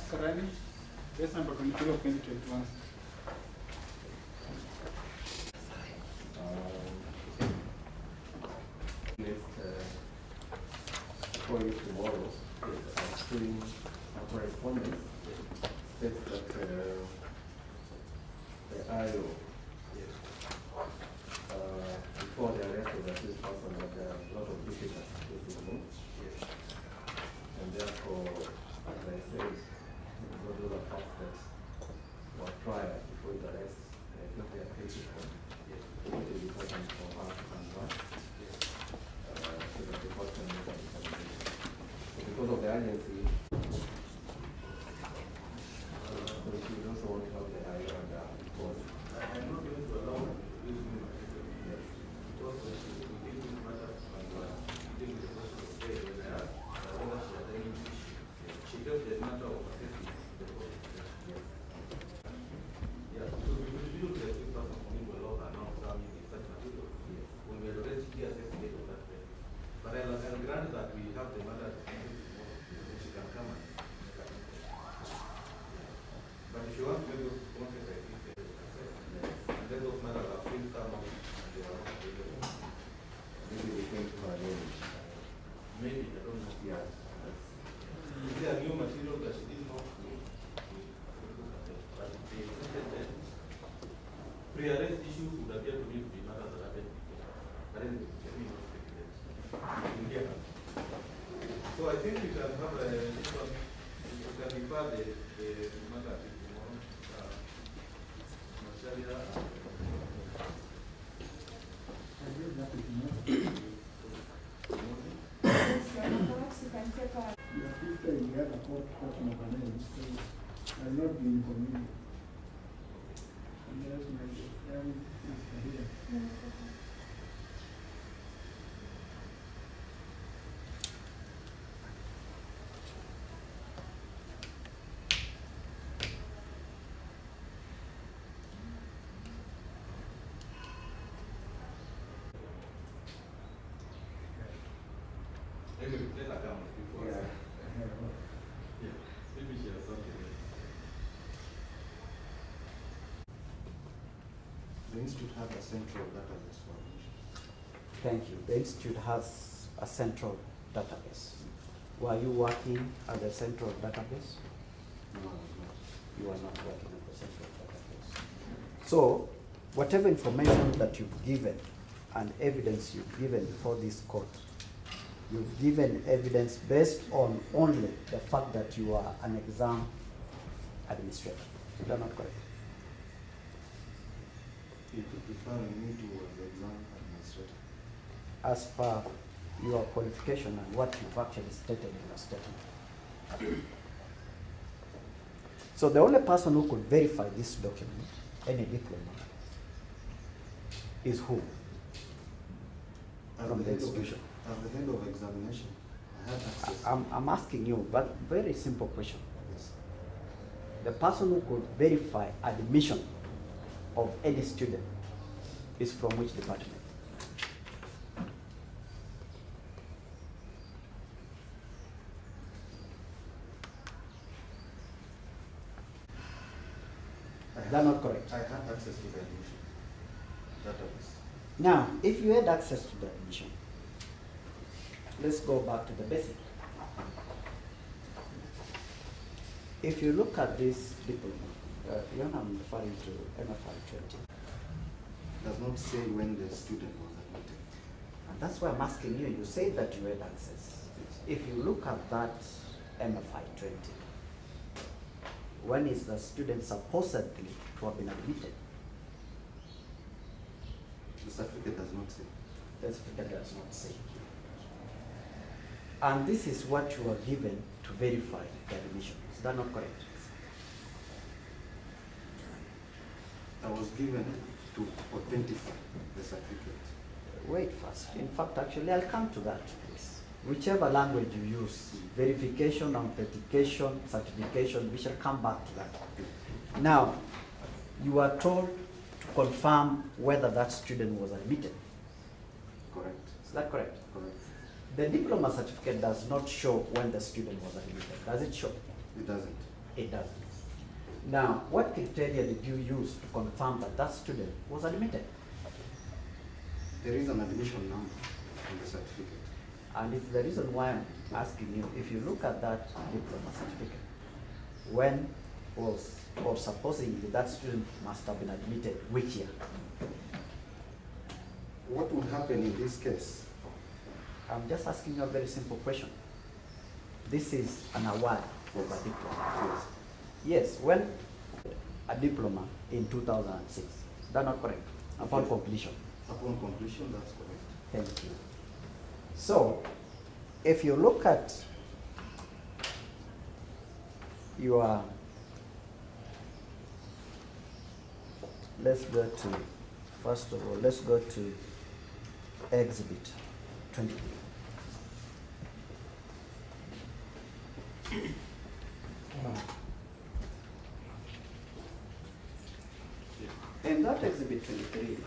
Karani, case number 23 of 2021. For you tomorrow, screen correspondence states that the IO before the arrest of the accused person that there are a lot of duplicate cases removed. And therefore, as I said, those are the facts that were prior before his arrest. I think they are cases from it is important for her to convert so that the court can make a determination. So because of the urgency, so she would also want to have the IO and the court. I'm not going to allow this woman to do it. Because we think this matter and we think the person was there when I asked whether she had any issue. She felt the matter of assessing the court. Yes. Yeah, so we will look at this person coming to a law and now coming in such material. Yes. When we are already assessing it on that way. But I'll grant that we have the matter tomorrow. She can come and make a but if you want to make those responses, I think they will accept. Yes. And then those matters are free some of and they are not available. Maybe we came to her name. Maybe, I don't know. Yeah. Is there a new material that she didn't know? But they existed then. Pre-arrest issues would appear to me to be matters that happened before. But anyway, let me not speculate. So I think we can have this one. We can refer the matter to tomorrow. Macharia. Perhaps you can take a... Your sister in the other court talking of an name, so I'll not be inconvenient. Unless my friend is here. Maybe we play like that before. Yeah. Yeah. Maybe she has something. The institute has a central database for admission. Thank you. The institute has a central database. Were you working at the central database? No, I was not. You are not working at the central database. So, whatever information that you've given and evidence you've given before this court, you've given evidence based on only the fact that you are an exam administrator. Is that not correct? You're referring me to the exam administrator. As per your qualification and what you've actually stated in your statement. So the only person who could verify this document, any diploma, is who? From the institution. As the head of examination, I have access. I'm asking you, but very simple question. Yes. The person who could verify admission of any student is from which department? Is that not correct? I have access to the admission database. Now, if you had access to the admission, let's go back to the basic. If you look at this diploma, I'm referring to MFI 20. Does not say when the student was admitted. And that's why I'm asking you. You say that you had access. If you look at that MFI 20, when is the student supposedly to have been admitted? The certificate does not say. The certificate does not say. And this is what you are given to verify the admission. Is that not correct? I was given to authentify the certificate. Wait first. In fact, actually, I'll come to that, please. Whichever language you use, verification, authentication, certification, we shall come back to that. Now, you are told to confirm whether that student was admitted. Correct. Is that correct? Correct. The diploma certificate does not show when the student was admitted. Does it show? It doesn't. It doesn't. Now, what criteria did you use to confirm that that student was admitted? There is an admission number in the certificate. And it's the reason why I'm asking you, if you look at that diploma certificate, when was, or supposing that student must have been admitted, which year? What would happen in this case? I'm just asking you a very simple question. This is an award of a diploma. Yes. Yes, when a diploma in 2006. Is that not correct? Upon Yes. completion. Upon completion, that's correct. Thank you. So, if you look at your, let's go to, first of all, let's go to exhibit 20. In that exhibit 23,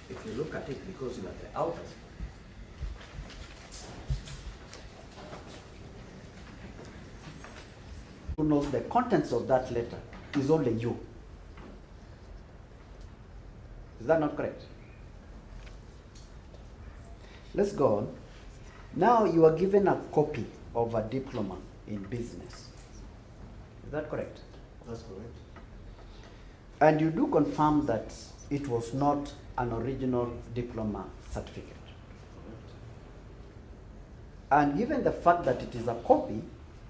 if you look at it, because you are the author, who knows the contents of that letter is only you. Is that not correct? Let's go on. Now you are given a copy of a diploma in business. Is that correct? That's correct. And you do confirm that it was not an original diploma certificate. Correct. And given the fact that it is a copy,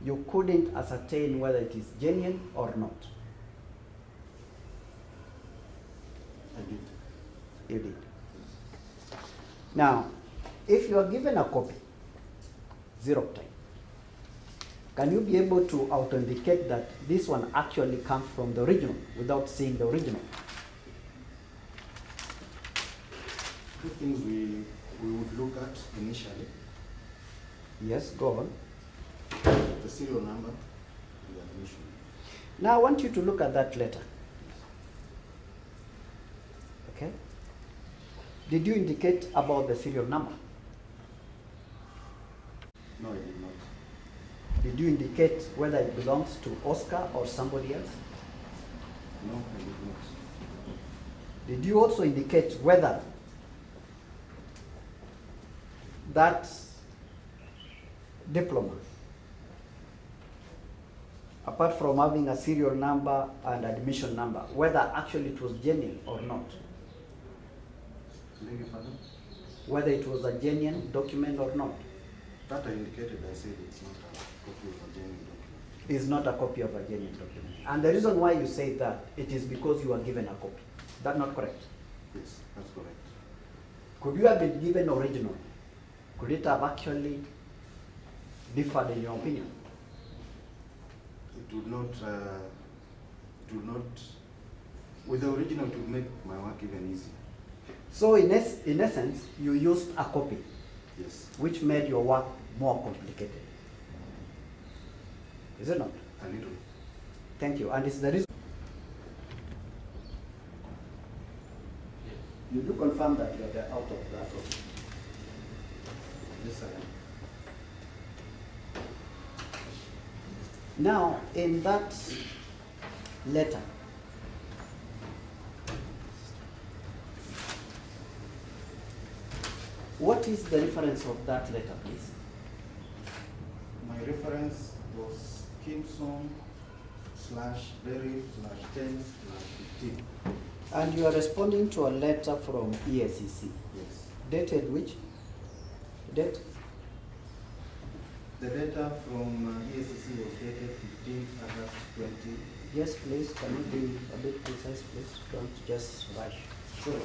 you couldn't ascertain whether it is genuine or not. I did. You did. Now, if you are given a copy, zero time, can you be able to authenticate that this one actually comes from the original without seeing the original? Two things we would look at initially: Yes, go on. the serial number and the admission. Now I want you to look at that letter. Okay? Did you indicate about the serial number? No, I did not. Did you indicate whether it belongs to Oscar or somebody else? No, I did not. Did you also indicate whether that diploma, apart from having a serial number and admission number, whether actually it was genuine or not? Beg your pardon? Whether it was a genuine document or not? That I indicated, I said it's not a copy of a genuine document. Is not a copy of a genuine document. And the reason why you say that, it is because you are given a copy. Is that not correct? Yes, that's correct. Could you have been given original? Could it have actually differed in your opinion? It would not, with the original, it would make my work even easier. So in essence, you used a copy, Yes, which made your work more complicated. Is it not? a little. Thank you. And it's the reason. You do confirm that you are out of that office. Yes, I am. Now, in that letter, what is the reference of that letter, please? My reference was Kimson/Berry/10/15. And you are responding to a letter from ESCC, Yes. dated which? Date? The data from ESCC was dated 15th August 20. Yes, please. Can you be a bit precise, please? Don't just rush. Sure.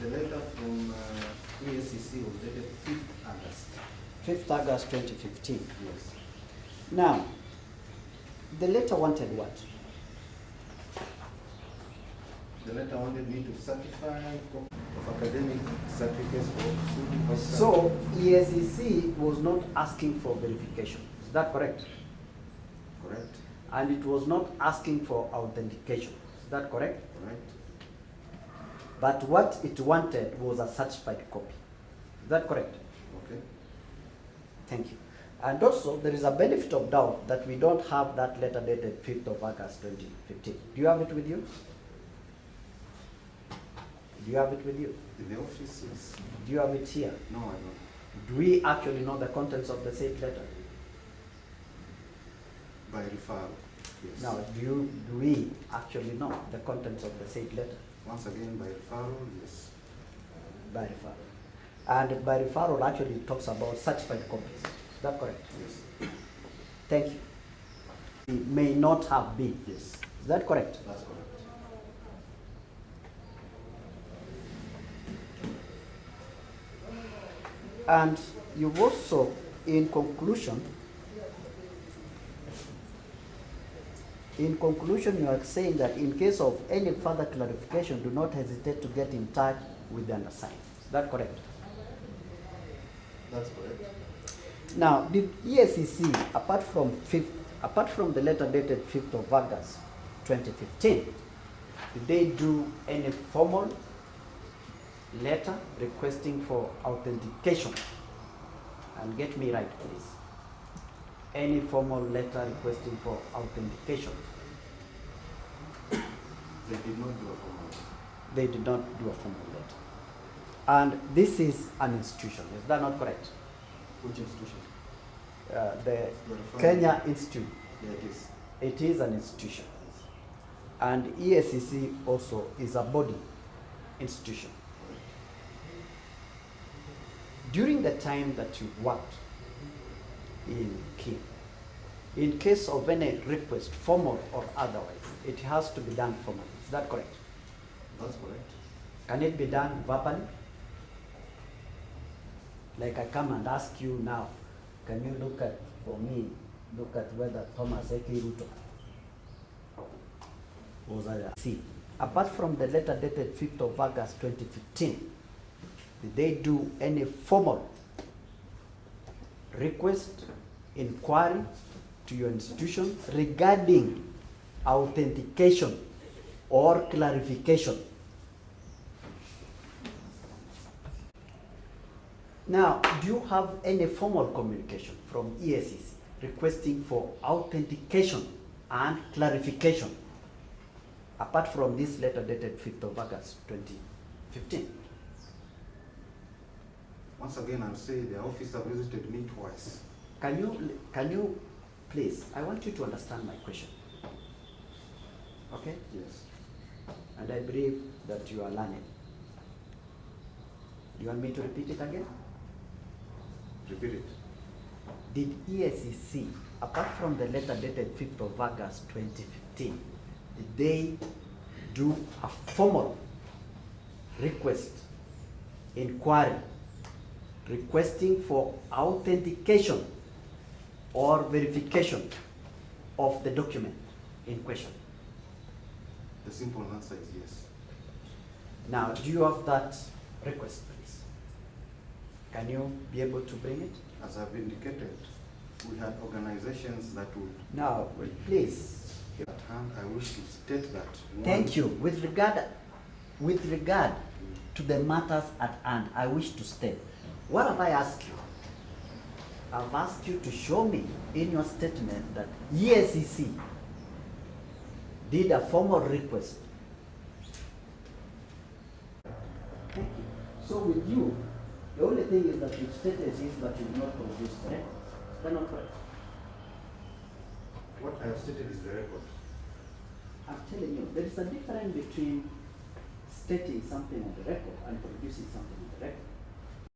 The letter from ESCC was dated 5th August. 5th August 2015. Yes. Now, the letter wanted what? The letter wanted me to certify copy of academic certificates for Sudi. So, ESCC was not asking for verification. Is that correct? Correct. And it was not asking for authentication. Is that correct? Correct. But what it wanted was a certified copy. Is that correct? Okay. Thank you. And also, there is a benefit of doubt that we don't have that letter dated 5th of August 2015. Do you have it with you? Do you have it with you? In the office, yes. Do you have it here? No, I don't. Do we actually know the contents of the said letter? By referral, yes. Now, do we actually know the contents of the said letter? Once again, by referral, yes. By referral. And by referral actually talks about certified copies. Is that correct? Yes. Thank you. It may not have been. Yes. Is that correct? That's correct. And you've also, in conclusion, you are saying that in case of any further clarification, do not hesitate to get in touch with the undersigned. Is that correct? That's correct. Now, did ESCC, apart from the letter dated 5th of August 2015, did they do any formal letter requesting for authentication? And get me right, please. Any formal letter requesting for authentication? They did not do a formal. They did not do a formal letter. And this is an institution, is that not correct? Which institution? The Kenya Institute. Yeah, it is. It is an institution. And ESCC also is a body institution. During the time that you worked in Kim, in case of any request, formal or otherwise, it has to be done formally. Is that correct? That's correct. Can it be done verbally? Like I come and ask you now, can you look at whether Thomas Eki Ruto was a C. Apart from the letter dated 5th of August 2015, did they do any formal request, inquiry to your institution regarding authentication or clarification? Now, do you have any formal communication from ESCC requesting for authentication and clarification apart from this letter dated 5th of August 2015? Once again, I'll say the officer visited me twice. Can you please, I want you to understand my question. Okay? Yes. And I believe that you are learning. Do you want me to repeat it again? Repeat it. Did ESCC, apart from the letter dated 5th of August 2015, did they do a formal request, inquiry, requesting for authentication or verification of the document in question? The simple answer is yes. Now, do you have that request, please? Can you be able to bring it? As I've indicated, we had organizations that would. Now, please. At hand, I wish to state that. Thank you. With regard to the matters at hand, I wish to state. What have I asked you? I've asked you to show me in your statement that ESCC did a formal request. Thank you. So with you, the only thing is that you've stated is that you do not produce the record. Is that not correct? What I have stated is the record. I'm telling you, there is a difference between stating something on the record and producing something on the record.